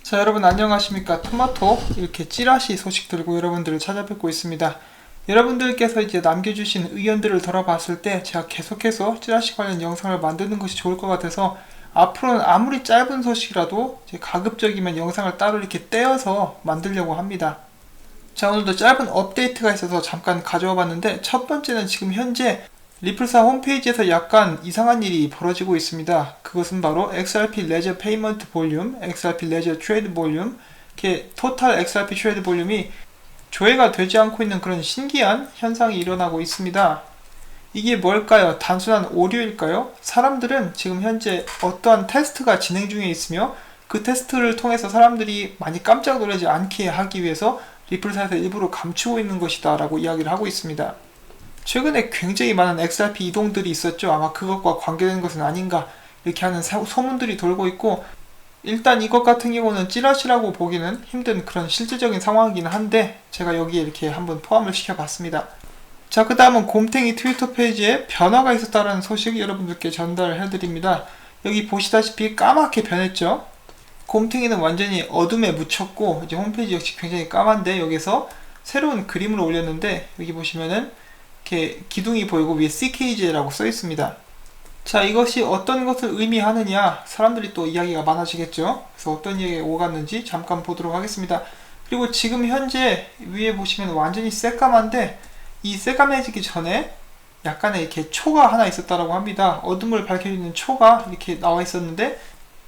자, 여러분 안녕하십니까. 토마토 이렇게 찌라시 소식 들고 여러분들을 찾아뵙고 있습니다. 여러분들께서 이제 남겨주신 의견들을 들어봤을 때 제가 계속해서 찌라시 관련 영상을 만드는 것이 좋을 것 같아서 앞으로는 아무리 짧은 소식이라도 이제 가급적이면 영상을 따로 이렇게 떼어서 만들려고 합니다. 자, 오늘도 짧은 업데이트가 있어서 잠깐 가져와 봤는데, 첫 번째는 지금 현재 리플사 홈페이지에서 약간 이상한 일이 벌어지고 있습니다. 그것은 바로 XRP 레저 페이먼트 볼륨, XRP 레저 트레이드 볼륨, 이렇게 토탈 XRP 트레이드 볼륨이 조회가 되지 않고 있는 그런 신기한 현상이 일어나고 있습니다. 이게 뭘까요? 단순한 오류일까요? 사람들은 지금 현재 어떠한 테스트가 진행 중에 있으며 그 테스트를 통해서 사람들이 많이 깜짝 놀라지 않게 하기 위해서 리플사에서 일부러 감추고 있는 것이다 라고 이야기를 하고 있습니다. 최근에 굉장히 많은 XRP 이동들이 있었죠. 아마 그것과 관계된 것은 아닌가 이렇게 하는 소문들이 돌고 있고, 일단 이것 같은 경우는 찌라시라고 보기는 힘든 그런 실질적인 상황이긴 한데 제가 여기에 이렇게 한번 포함을 시켜봤습니다. 자, 그 다음은 곰탱이 트위터 페이지에 변화가 있었다는 소식 여러분들께 전달을 해드립니다. 여기 보시다시피 까맣게 변했죠. 곰탱이는 완전히 어둠에 묻혔고 이제 홈페이지 역시 굉장히 까만데 여기서 새로운 그림을 올렸는데 여기 보시면은 이렇게 기둥이 보이고 위에 CKJ라고 써 있습니다. 자, 이것이 어떤 것을 의미하느냐, 사람들이 또 이야기가 많아지겠죠. 그래서 어떤 이야기가 오갔는지 잠깐 보도록 하겠습니다. 그리고 지금 현재 위에 보시면 완전히 새까만데 이 새까매지기 전에 약간의 이렇게 초가 하나 있었다라고 합니다. 어둠을 밝혀주는 초가 이렇게 나와 있었는데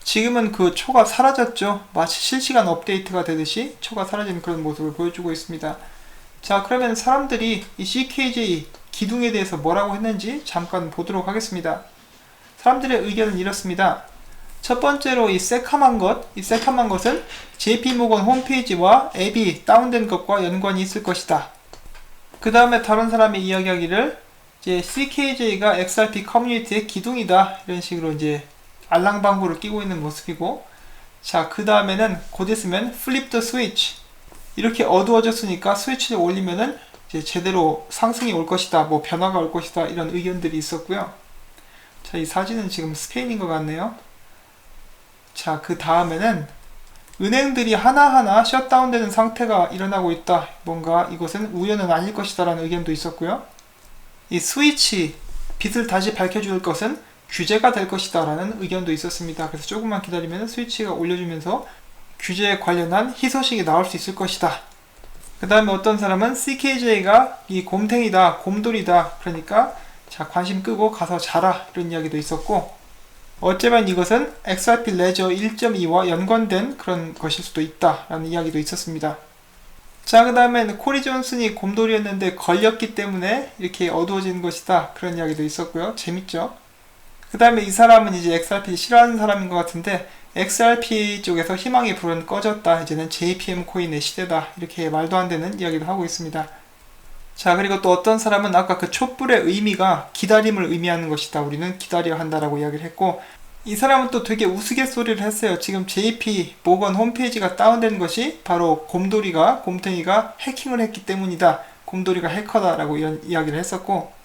지금은 그 초가 사라졌죠. 마치 실시간 업데이트가 되듯이 초가 사라진 그런 모습을 보여주고 있습니다. 자, 그러면 사람들이 이 CKJ 기둥에 대해서 뭐라고 했는지 잠깐 보도록 하겠습니다. 사람들의 의견은 이렇습니다. 첫 번째로 이 새카만 것은 JP모건 홈페이지와 앱이 다운된 것과 연관이 있을 것이다. 그 다음에 다른 사람이 이야기하기를 이제 CKJ가 XRP 커뮤니티의 기둥이다, 이런 식으로 이제 알랑방구를 끼고 있는 모습이고, 자, 그 다음에는 곧 있으면 flip the switch, 이렇게 어두워졌으니까 스위치를 올리면은 이제 제대로 상승이 올 것이다, 뭐 변화가 올 것이다, 이런 의견들이 있었고요. 자, 이 사진은 지금 스페인인 것 같네요. 자, 그 다음에는 은행들이 하나하나 셧다운되는 상태가 일어나고 있다, 뭔가 이것은 우연은 아닐 것이다 라는 의견도 있었고요. 이 스위치, 빛을 다시 밝혀줄 것은 규제가 될 것이다 라는 의견도 있었습니다. 그래서 조금만 기다리면 스위치가 올려주면서 규제에 관련한 희소식이 나올 수 있을 것이다. 그 다음에 어떤 사람은 CKJ가 이 곰탱이다, 곰돌이다, 그러니까 자, 관심 끄고 가서 자라, 이런 이야기도 있었고, 어쩌면 이것은 XRP 레저 1.2와 연관된 그런 것일 수도 있다 라는 이야기도 있었습니다. 자, 그 다음엔 코리 존슨이 곰돌이였는데 걸렸기 때문에 이렇게 어두워진 것이다, 그런 이야기도 있었고요. 재밌죠? 그 다음에 이 사람은 이제 XRP 싫어하는 사람인 것 같은데 XRP 쪽에서 희망의 불은 꺼졌다, 이제는 JPM 코인의 시대다, 이렇게 말도 안 되는 이야기도 하고 있습니다. 자, 그리고 또 어떤 사람은 아까 그 촛불의 의미가 기다림을 의미하는 것이다, 우리는 기다려야 한다라고 이야기를 했고, 이 사람은 또 되게 우스갯소리를 했어요. 지금 JP 모건 홈페이지가 다운된 것이 바로 곰탱이가 해킹을 했기 때문이다, 곰돌이가 해커다 라고 이런 이야기를 했었고,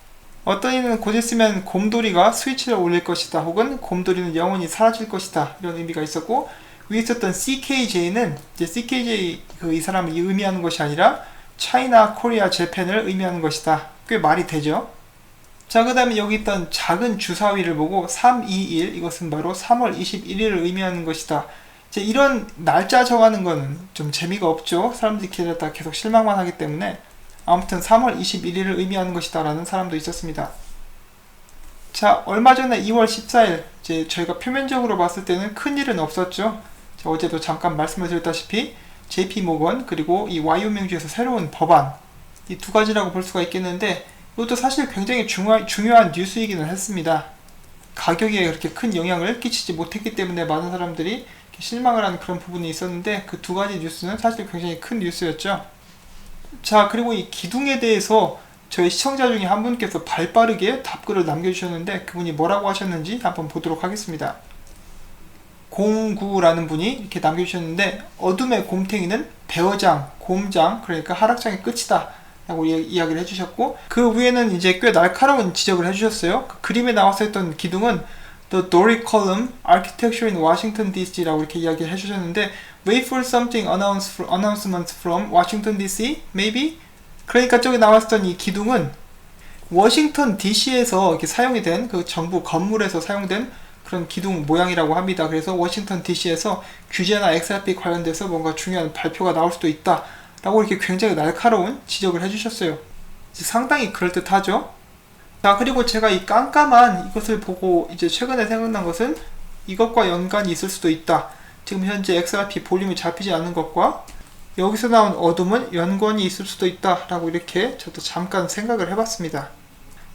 어떤 이는 곧 있으면 곰돌이가 스위치를 올릴 것이다, 혹은 곰돌이는 영원히 사라질 것이다, 이런 의미가 있었고, 위에 있었던 CKJ는 이제 CKJ 이 사람을 의미하는 것이 아니라 차이나, 코리아, 재팬을 의미하는 것이다. 꽤 말이 되죠. 자, 그 다음에 여기 있던 작은 주사위를 보고 321, 이것은 바로 3월 21일을 의미하는 것이다. 이제 이런 날짜 정하는 거는 좀 재미가 없죠. 사람들이 기다렸다 계속 실망만 하기 때문에. 아무튼 3월 21일을 의미하는 것이다 라는 사람도 있었습니다. 자, 얼마 전에 2월 14일 이제 저희가 표면적으로 봤을 때는 큰 일은 없었죠. 자, 어제도 잠깐 말씀을 드렸다시피 JP모건 그리고 이 와이오밍주에서 새로운 법안, 이 두 가지라고 볼 수가 있겠는데, 이것도 사실 굉장히 중요한 뉴스이기는 했습니다. 가격에 그렇게 큰 영향을 끼치지 못했기 때문에 많은 사람들이 실망을 하는 그런 부분이 있었는데, 그 두 가지 뉴스는 사실 굉장히 큰 뉴스였죠. 자, 그리고 이 기둥에 대해서 저희 시청자 중에 한 분께서 발빠르게 답글을 남겨주셨는데 그분이 뭐라고 하셨는지 한번 보도록 하겠습니다. 09라는 분이 이렇게 남겨주셨는데, 어둠의 곰탱이는 배어장, 곰장, 그러니까 하락장의 끝이다 라고 이야기를 해주셨고, 그 위에는 이제 꽤 날카로운 지적을 해주셨어요. 그 그림에 나와서 했던 기둥은 The Doric Column Architecture in Washington DC 라고 이렇게 이야기를 해주셨는데, wait for something announcement from Washington DC, maybe? 그러니까 저기 나왔던 이 기둥은 워싱턴 DC에서 이렇게 사용이 된 그 정부 건물에서 사용된 그런 기둥 모양이라고 합니다. 그래서 워싱턴 DC에서 규제나 XRP 관련돼서 뭔가 중요한 발표가 나올 수도 있다 라고 이렇게 굉장히 날카로운 지적을 해주셨어요. 상당히 그럴듯하죠. 자, 그리고 제가 이 깜깜한 이것을 보고 이제 최근에 생각난 것은 이것과 연관이 있을 수도 있다. 지금 현재 XRP 볼륨이 잡히지 않는 것과 여기서 나온 어둠은 연관이 있을 수도 있다 라고 이렇게 저도 잠깐 생각을 해봤습니다.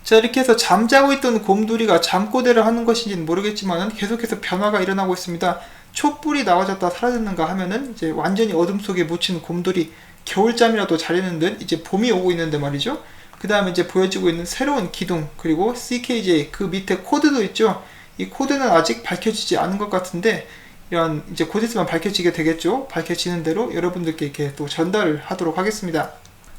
자, 이렇게 해서 잠자고 있던 곰돌이가 잠꼬대를 하는 것인지는 모르겠지만 계속해서 변화가 일어나고 있습니다. 촛불이 나와졌다 사라졌는가 하면은 이제 완전히 어둠 속에 묻힌 곰돌이, 겨울잠이라도 자려는 듯 이제 봄이 오고 있는데 말이죠. 그 다음에 이제 보여지고 있는 새로운 기둥, 그리고 CKJ 그 밑에 코드도 있죠. 이 코드는 아직 밝혀지지 않은 것 같은데 이런 이제 곧 있으면 밝혀지게 되겠죠. 밝혀지는 대로 여러분들께 이렇게 또 전달을 하도록 하겠습니다.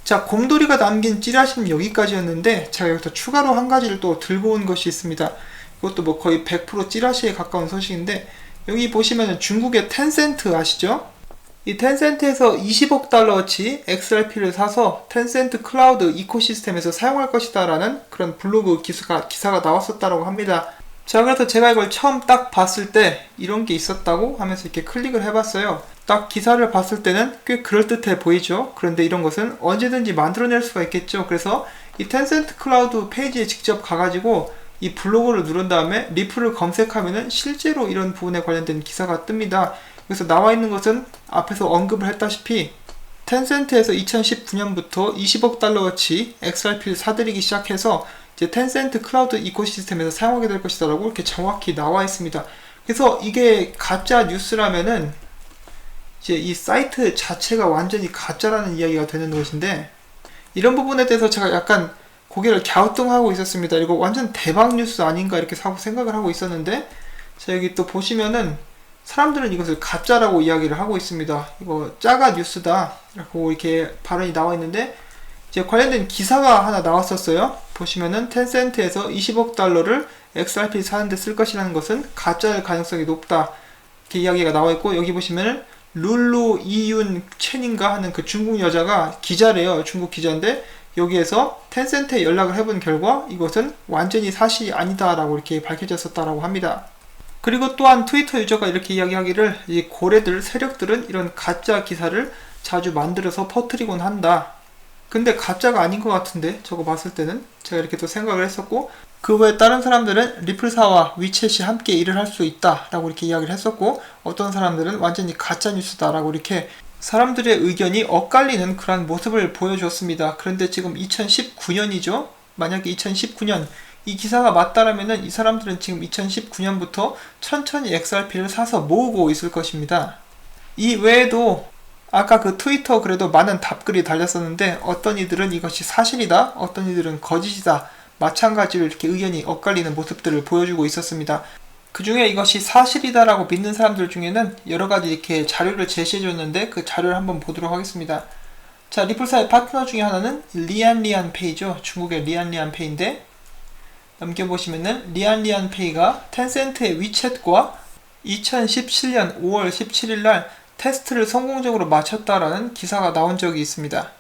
자, 곰돌이가 남긴 찌라시는 여기까지였는데 제가 여기서 추가로 한 가지를 또 들고 온 것이 있습니다. 이것도 뭐 거의 100% 찌라시에 가까운 소식인데, 여기 보시면 중국의 텐센트 아시죠? 이 텐센트에서 20억 달러어치 XRP를 사서 텐센트 클라우드 이코시스템에서 사용할 것이다 라는 그런 블로그 기사가 나왔었다고 합니다. 자, 그래서 제가 이걸 처음 딱 봤을 때 이런 게 있었다고 하면서 이렇게 클릭을 해봤어요. 딱 기사를 봤을 때는 꽤 그럴듯해 보이죠. 그런데 이런 것은 언제든지 만들어낼 수가 있겠죠. 그래서 이 텐센트 클라우드 페이지에 직접 가가지고 이 블로그를 누른 다음에 리플을 검색하면은 실제로 이런 부분에 관련된 기사가 뜹니다. 그래서 나와 있는 것은 앞에서 언급을 했다시피 텐센트에서 2019년부터 20억 달러어치 XRP를 사들이기 시작해서 이제 텐센트 클라우드 이코시스템에서 사용하게 될 것이다 라고 이렇게 정확히 나와 있습니다. 그래서 이게 가짜 뉴스라면은 이제 이 사이트 자체가 완전히 가짜라는 이야기가 되는 것인데, 이런 부분에 대해서 제가 약간 고개를 갸우뚱하고 있었습니다. 이거 완전 대박 뉴스 아닌가 이렇게 생각을 하고 있었는데, 자, 여기 또 보시면은 사람들은 이것을 가짜라고 이야기를 하고 있습니다. 이거 짜가 뉴스다 라고 이렇게 발언이 나와 있는데, 이제 관련된 기사가 하나 나왔었어요. 보시면은 텐센트에서 20억 달러를 XRP 사는데 쓸 것이라는 것은 가짜일 가능성이 높다 이렇게 이야기가 나와 있고, 여기 보시면은 룰루 이윤 첸인가 하는 그 중국 여자가 기자래요. 중국 기자인데 여기에서 텐센트에 연락을 해본 결과 이것은 완전히 사실이 아니다 라고 이렇게 밝혀졌었다라고 합니다. 그리고 또한 트위터 유저가 이렇게 이야기하기를, 이 고래들 세력들은 이런 가짜 기사를 자주 만들어서 퍼뜨리곤 한다. 근데 가짜가 아닌 것 같은데 저거 봤을 때는 제가 이렇게 또 생각을 했었고, 그 외에 다른 사람들은 리플사와 위챗이 함께 일을 할 수 있다 라고 이렇게 이야기를 했었고, 어떤 사람들은 완전히 가짜 뉴스다 라고 이렇게 사람들의 의견이 엇갈리는 그런 모습을 보여줬습니다. 그런데 지금 2019년이죠. 만약에 2019년 이 기사가 맞다라면은 이 사람들은 지금 2019년부터 천천히 XRP를 사서 모으고 있을 것입니다. 이 외에도 아까 그 트위터 그래도 많은 답글이 달렸었는데, 어떤 이들은 이것이 사실이다, 어떤 이들은 거짓이다, 마찬가지로 이렇게 의견이 엇갈리는 모습들을 보여주고 있었습니다. 그 중에 이것이 사실이다 라고 믿는 사람들 중에는 여러가지 이렇게 자료를 제시해줬는데 그 자료를 한번 보도록 하겠습니다. 자, 리플사의 파트너 중에 하나는 리안리안페이죠. 중국의 리안리안페이인데, 넘겨보시면은 리안리안페이가 텐센트의 위챗과 2017년 5월 17일날 테스트를 성공적으로 마쳤다라는 기사가 나온 적이 있습니다.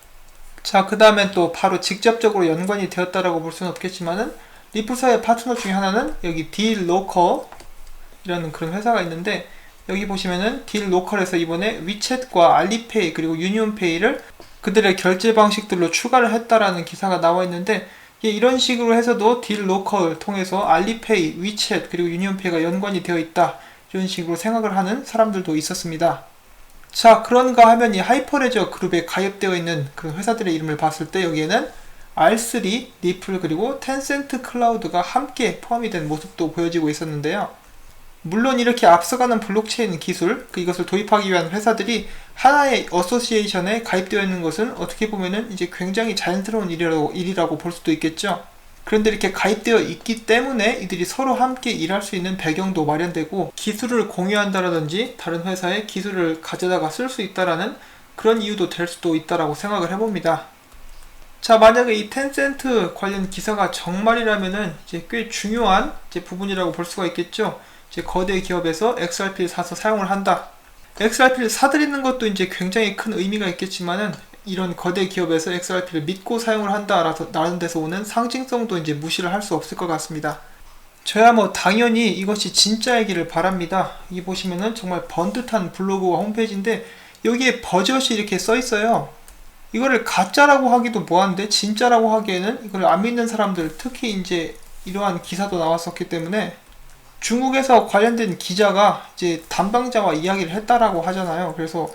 자, 그 다음에 또 바로 직접적으로 연관이 되었다라고 볼 수는 없겠지만은 리플사의 파트너 중에 하나는 여기 딜로컬이라는 그런 회사가 있는데, 여기 보시면은 딜로컬에서 이번에 위챗과 알리페이 그리고 유니온페이를 그들의 결제 방식들로 추가를 했다라는 기사가 나와 있는데, 이런 식으로 해서도 딜로컬 통해서 알리페이, 위챗 그리고 유니온페이가 연관이 되어 있다, 이런 식으로 생각을 하는 사람들도 있었습니다. 자, 그런가 하면 이 하이퍼레저 그룹에 가입되어 있는 그 회사들의 이름을 봤을 때 여기에는 R3, 리플 그리고 텐센트 클라우드가 함께 포함이 된 모습도 보여지고 있었는데요. 물론 이렇게 앞서가는 블록체인 기술, 이것을 도입하기 위한 회사들이 하나의 어소시에이션에 가입되어 있는 것은 어떻게 보면은 이제 굉장히 자연스러운 일이라고 볼 수도 있겠죠. 그런데 이렇게 가입되어 있기 때문에 이들이 서로 함께 일할 수 있는 배경도 마련되고, 기술을 공유한다라든지 다른 회사의 기술을 가져다가 쓸 수 있다라는 그런 이유도 될 수도 있다라고 생각을 해봅니다. 자, 만약에 이 텐센트 관련 기사가 정말이라면은 이제 꽤 중요한 이제 부분이라고 볼 수가 있겠죠. 이제 거대 기업에서 XRP를 사서 사용을 한다. XRP를 사들이는 것도 이제 굉장히 큰 의미가 있겠지만은 이런 거대 기업에서 XRP를 믿고 사용을 한다라는 데서 오는 상징성도 이제 무시를 할 수 없을 것 같습니다. 저야 뭐 당연히 이것이 진짜이기를 바랍니다. 이 보시면은 정말 번듯한 블로그와 홈페이지인데 여기에 버젓이 이렇게 써 있어요. 이거를 가짜라고 하기도 뭐한데 진짜라고 하기에는 이걸 안 믿는 사람들, 특히 이제 이러한 기사도 나왔었기 때문에 중국에서 관련된 기자가 이제 담당자와 이야기를 했다라고 하잖아요. 그래서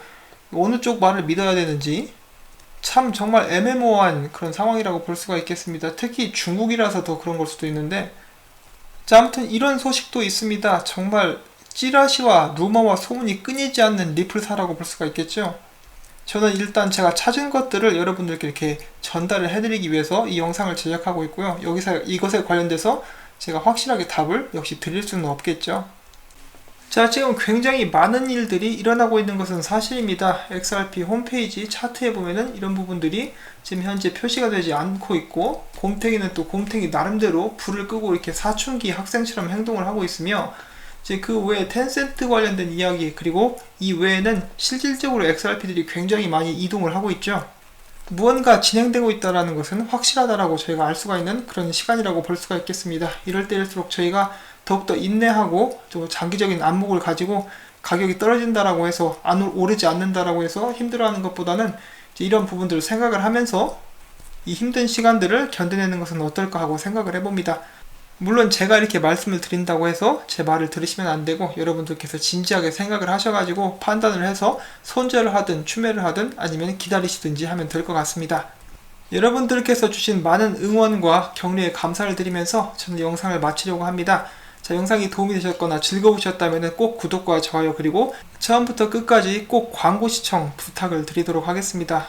어느 쪽 말을 믿어야 되는지 참 정말 애매모호한 그런 상황이라고 볼 수가 있겠습니다. 특히 중국이라서 더 그런 걸 수도 있는데, 자, 아무튼 이런 소식도 있습니다. 정말 찌라시와 루머와 소문이 끊이지 않는 리플사라고 볼 수가 있겠죠. 저는 일단 제가 찾은 것들을 여러분들께 이렇게 전달을 해드리기 위해서 이 영상을 제작하고 있고요. 여기서 이것에 관련돼서 제가 확실하게 답을 역시 드릴 수는 없겠죠. 자, 지금 굉장히 많은 일들이 일어나고 있는 것은 사실입니다. XRP 홈페이지 차트에 보면은 이런 부분들이 지금 현재 표시가 되지 않고 있고, 곰탱이는 또 곰탱이 나름대로 불을 끄고 이렇게 사춘기 학생처럼 행동을 하고 있으며, 이제 그 외에 텐센트 관련된 이야기, 그리고 이 외에는 실질적으로 XRP들이 굉장히 많이 이동을 하고 있죠. 무언가 진행되고 있다는 것은 확실하다라고 저희가 알 수가 있는 그런 시간이라고 볼 수가 있겠습니다. 이럴 때일수록 저희가 더욱더 인내하고 좀 장기적인 안목을 가지고 가격이 떨어진다라고 해서 오르지 않는다라고 해서 힘들어하는 것보다는 이런 부분들을 생각을 하면서 이 힘든 시간들을 견뎌내는 것은 어떨까 하고 생각을 해봅니다. 물론 제가 이렇게 말씀을 드린다고 해서 제 말을 들으시면 안 되고, 여러분들께서 진지하게 생각을 하셔가지고 판단을 해서 손절을 하든 추매를 하든 아니면 기다리시든지 하면 될 것 같습니다. 여러분들께서 주신 많은 응원과 격려에 감사를 드리면서 저는 영상을 마치려고 합니다. 자, 영상이 도움이 되셨거나 즐거우셨다면 꼭 구독과 좋아요, 그리고 처음부터 끝까지 꼭 광고 시청 부탁을 드리도록 하겠습니다.